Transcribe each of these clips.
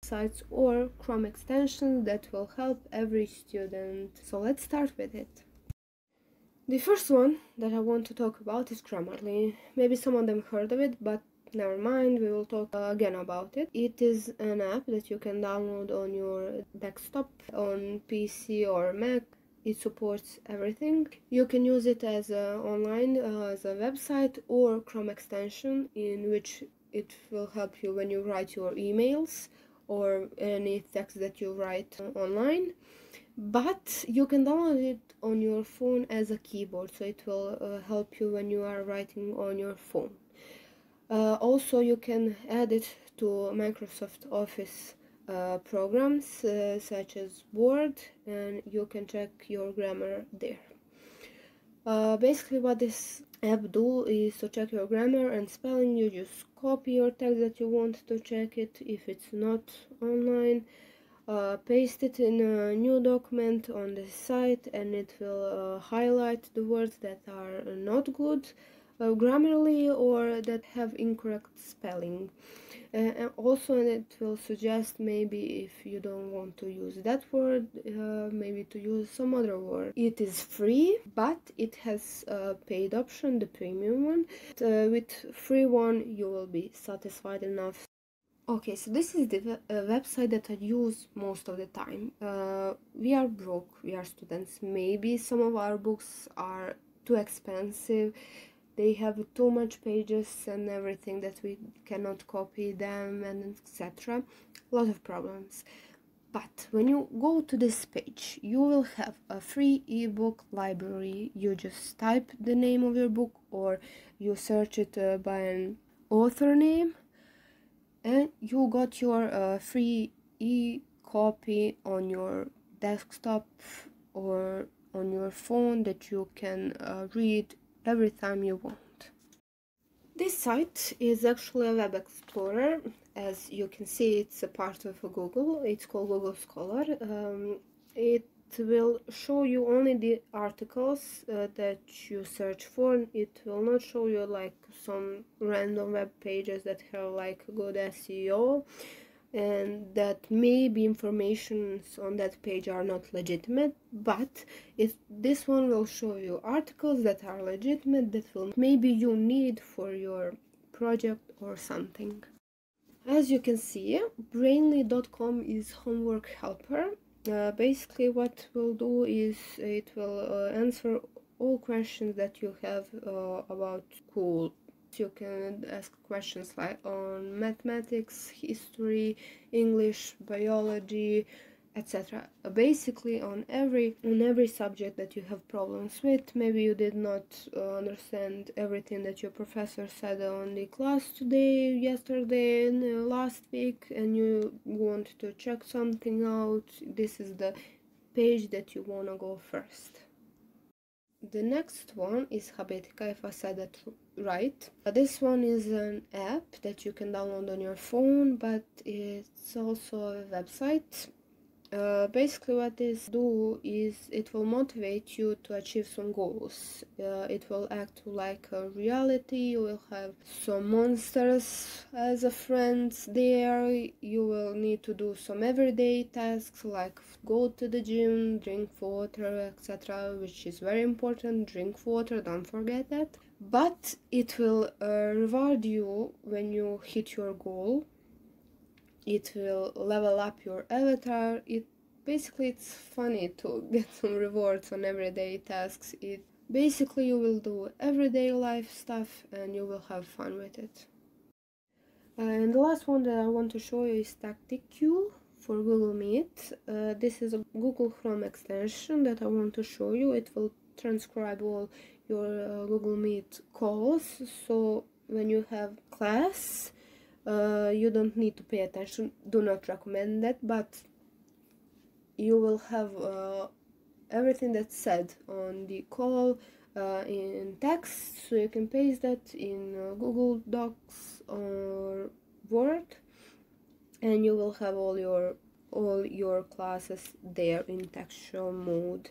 sites or Chrome extensions that will help every student. So let's start with it. The first one that I want to talk about is Grammarly. Maybe some of them heard of it, but never mind, we will talk again about it. It is an app that you can download on your desktop, on PC or Mac. It supports everything. You can use it as online, as a website or Chrome extension, in which it will help you when you write your emails or any text that you write online. But you can download it on your phone as a keyboard, so it will help you when you are writing on your phone. Also, you can add it to Microsoft Office programs such as Word, and you can check your grammar there. Basically, what this app do is to check your grammar and spelling. You just copy your text that you want to check it if it's not online. Paste it in a new document on the site, and it will highlight the words that are not good grammarly or that have incorrect spelling. And also it will suggest maybe if you don't want to use that word, maybe to use some other word. It is free, but it has a paid option, the premium one. With free one you will be satisfied enough. Okay, so this is the website that I use most of the time. We are broke, we are students. Maybe some of our books are too expensive. They have too much pages and everything that we cannot copy them and etc. A lot of problems. But when you go to this page, you will have a free ebook library. You just type the name of your book or you search it by an author name, and you got your free e-copy on your desktop or on your phone that you can read every time you want. This site is actually a web explorer. As you can see, it's a part of Google. It's called Google Scholar. It will show you only the articles that you search for. It will not show you like some random web pages that have like good SEO and that maybe informations on that page are not legitimate, but this one will show you articles that are legitimate, that will maybe you need for your project or something. As you can see, brainly.com is homework helper. Basically what it will do is it will answer all questions that you have about school. You can ask questions like on mathematics, history, English, biology, etc. Basically on every subject that you have problems with. Maybe you did not understand everything that your professor said on the class today, yesterday, and last week, and you want to check something out. This is the page that you want to go first. The next one is Habetica, if I said that right. This one is an app that you can download on your phone, but it's also a website. Basically what this do is it will motivate you to achieve some goals. It will act like a reality. You will have some monsters as a friends there. You will need to do some everyday tasks like go to the gym, drink water, etc., which is very important. Drink water, don't forget that. But it will reward you when you hit your goal. It will level up your avatar. Basically it's funny to get some rewards on everyday tasks. Basically you will do everyday life stuff and you will have fun with it. And the last one that I want to show you is TacticQ for Google Meet. This is a Google Chrome extension that I want to show you. It will transcribe all your Google Meet calls, so when you have class you don't need to pay attention. Do not recommend that, but you will have everything that's said on the call in text, so you can paste that in Google Docs or Word, and you will have all your classes there in textual mode.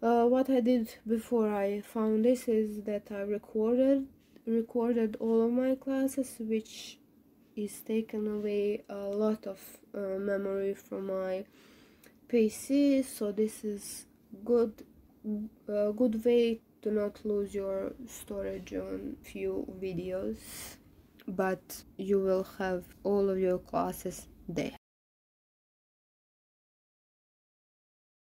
What I did before I found this is that I recorded all of my classes, which is taken away a lot of memory from my PC, so this is good way to not lose your storage on few videos, but you will have all of your classes there.